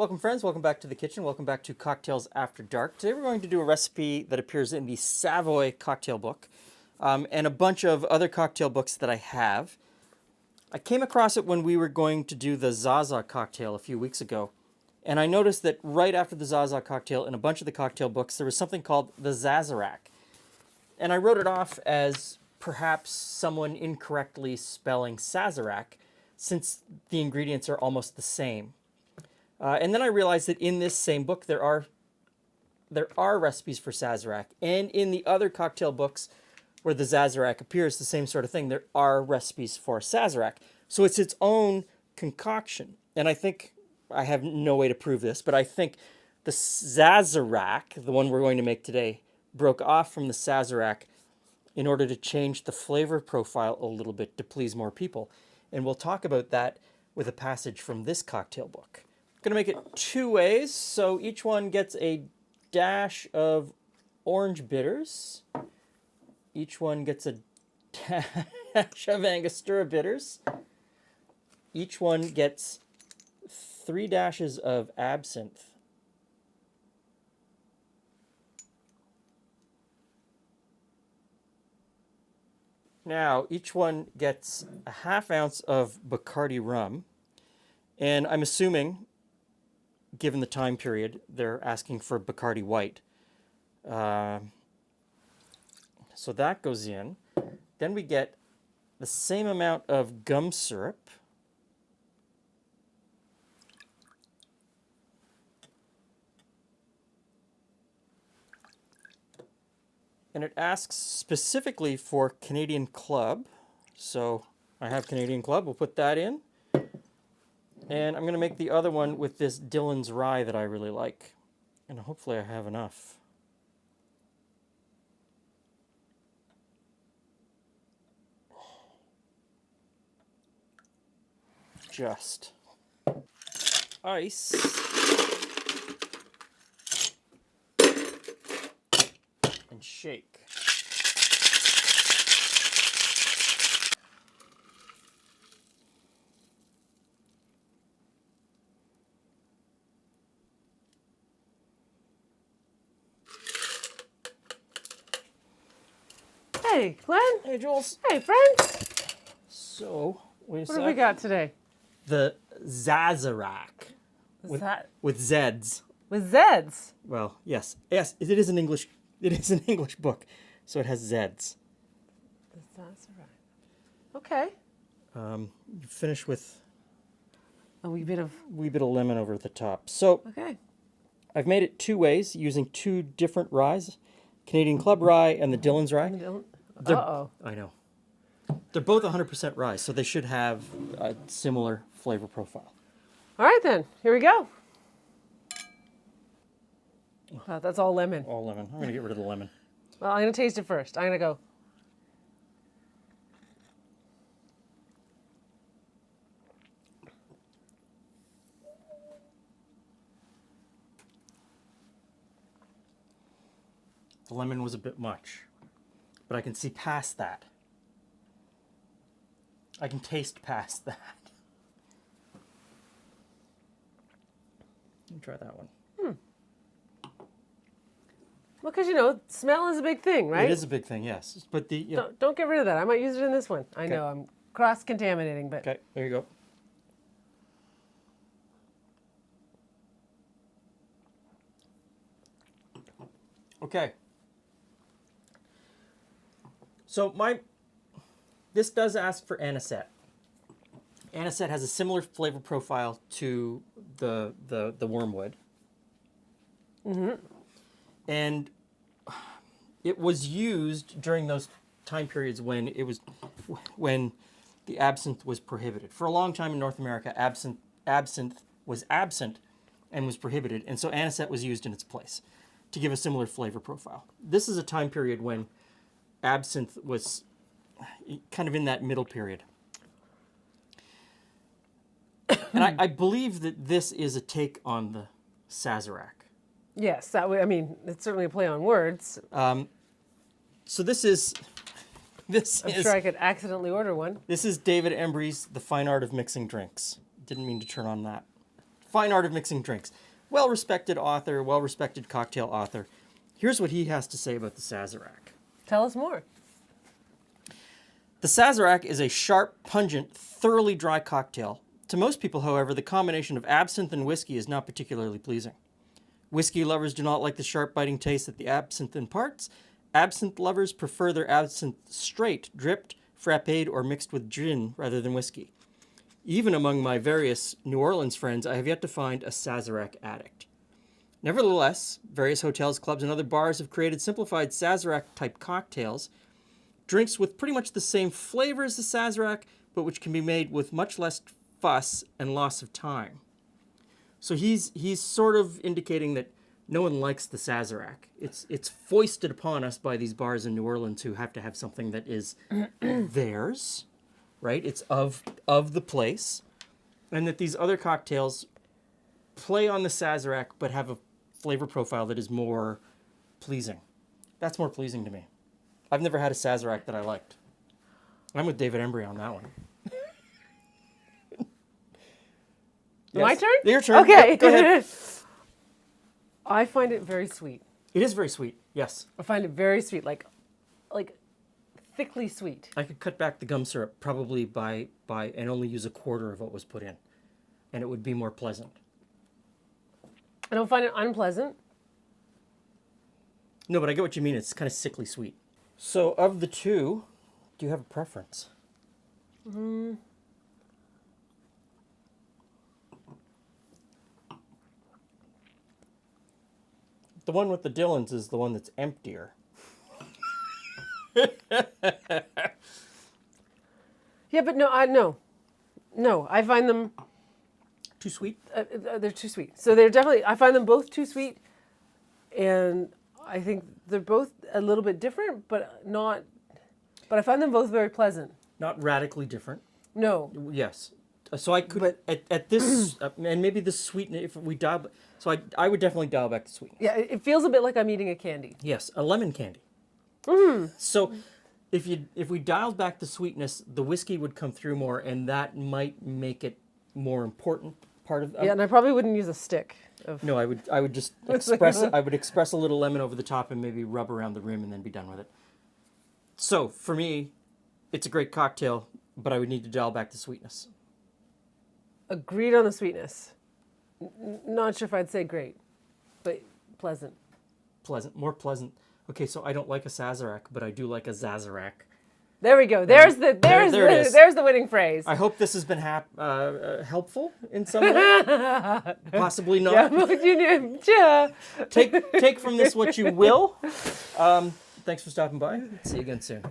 Welcome friends, welcome back to the kitchen, welcome back to Cocktails After Dark. Today we're going to do a recipe that appears in the Savoy Cocktail book and a bunch of other cocktail books that I have. I came across it when we were going to do the Zazarac Cocktail a few weeks ago, and I noticed that right after the Zazarac Cocktail in a bunch of the cocktail books there was something called the Zazarac. And I wrote it off as perhaps someone incorrectly spelling Sazerac since the ingredients are almost the same. And then I realized that in this same book there are recipes for Sazerac, and in the other cocktail books where the Zazarac appears, the same sort of thing, there are recipes for Sazerac. So it's its own concoction. And I think, I have no way to prove this, but I think the Zazarac, the one we're going to make today, broke off from the Sazerac in order to change the flavor profile a little bit to please more people. And we'll talk about that with a passage from this cocktail book. Going to make it two ways, so each one gets a dash of orange bitters. Each one gets a dash of Angostura bitters. Each one gets 3 dashes of absinthe. Now, each one gets a ½ ounce of bacardi rum, and I'm assuming, given the time period, they're asking for Bacardi White. So that goes in. Then we get the same amount of gum syrup. And it asks specifically for Canadian Club. So I have Canadian Club, we'll put that in. And I'm going to make the other one with this Dillon's Rye that I really like. And hopefully I have enough. Just. Ice. And shake. Hey, Glen. Hey, Jules. Hey, friend. So, wait a sec. What have we got today? The Zazarac. What's that? With Zeds. With Zeds. Well, yes. Yes, it is an English book, so it has Zeds. That's right. Okay. Finish with A wee bit of... lemon over the top. So, Okay. I've made it two ways using 2 different ryes. Canadian Club Rye and the Dillon's Rye. Uh-oh. I know. They're both 100% rye, so they should have a similar flavor profile. All right, then. Here we go. That's all lemon. All lemon. I'm going to get rid of the lemon. Well, I'm going to taste it first. I'm going to go. The lemon was a bit much, but I can see past that. I can taste past that. Let me try that one. Well, because, smell is a big thing, right? It is a big thing, yes. But the Don't get rid of that. I might use it in this one. I know I'm cross-contaminating, but... Okay, there you go. Okay. So this does ask for Anisette. Anisette has a similar flavor profile to the wormwood. Mm-hmm. And it was used during those time periods when the absinthe was prohibited. For a long time in North America, absinthe was absent and was prohibited, and so Anisette was used in its place to give a similar flavor profile. This is a time period when absinthe was kind of in that middle period. And I believe that this is a take on the Sazerac. Yes, that way. I mean, it's certainly a play on words. So this is I'm sure I could accidentally order one. This is David Embury's The Fine Art of Mixing Drinks. Didn't mean to turn on that fine art of mixing drinks. Well-respected author, well-respected cocktail author. Here's what he has to say about the Sazerac. Tell us more. The Sazerac is a sharp, pungent, thoroughly dry cocktail. To most people, however, the combination of absinthe and whiskey is not particularly pleasing. Whiskey lovers do not like the sharp, biting taste that the absinthe imparts. Absinthe lovers prefer their absinthe straight, dripped, frappéd, or mixed with gin rather than whiskey. Even among my various New Orleans friends, I have yet to find a Sazerac addict. Nevertheless, various hotels, clubs, and other bars have created simplified Sazerac-type cocktails, drinks with pretty much the same flavor as the Sazerac, but which can be made with much less fuss and loss of time. So he's sort of indicating that no one likes the Sazerac. It's foisted upon us by these bars in New Orleans who have to have something that is theirs, right? It's of the place, and that these other cocktails play on the Sazerac but have a flavor profile that is more pleasing. That's more pleasing to me. I've never had a Sazerac that I liked. I'm with David Embury on that one. Yes. My turn? Your turn. Okay. Yep, go ahead. I find it very sweet. It is very sweet, yes. I find it very sweet, like thickly sweet. I could cut back the gum syrup probably by and only use a quarter of what was put in, and it would be more pleasant. I don't find it unpleasant. No, but I get what you mean. It's kind of sickly sweet. So of the two, do you have a preference? The one with the Dillons is the one that's emptier. Yeah, but no. I find them Too sweet? they're too sweet. So they're definitely. I find them both too sweet, and I think they're both a little bit different, but not. But I find them both very pleasant. Not radically different. No. Yes. So I could, at this, and maybe the sweetness, if we dial, so I would definitely dial back the sweetness. Yeah, it feels a bit like I'm eating a candy. Yes, a lemon candy. So if we dialed back the sweetness, the whiskey would come through more, and that might make it more important part of. Yeah, and I probably wouldn't use a stick. No, I would just express I would express a little lemon over the top and maybe rub around the rim and then be done with it. So for me, it's a great cocktail, but I would need to dial back the sweetness. Agreed on the sweetness. Not sure if I'd say great, but pleasant. Pleasant, more pleasant. Okay, so I don't like a Sazerac, but I do like a Zazarac. There we go. There's the winning phrase. I hope this has been helpful in some way. Possibly not. Take from this what you will. Thanks for stopping by. See you again soon.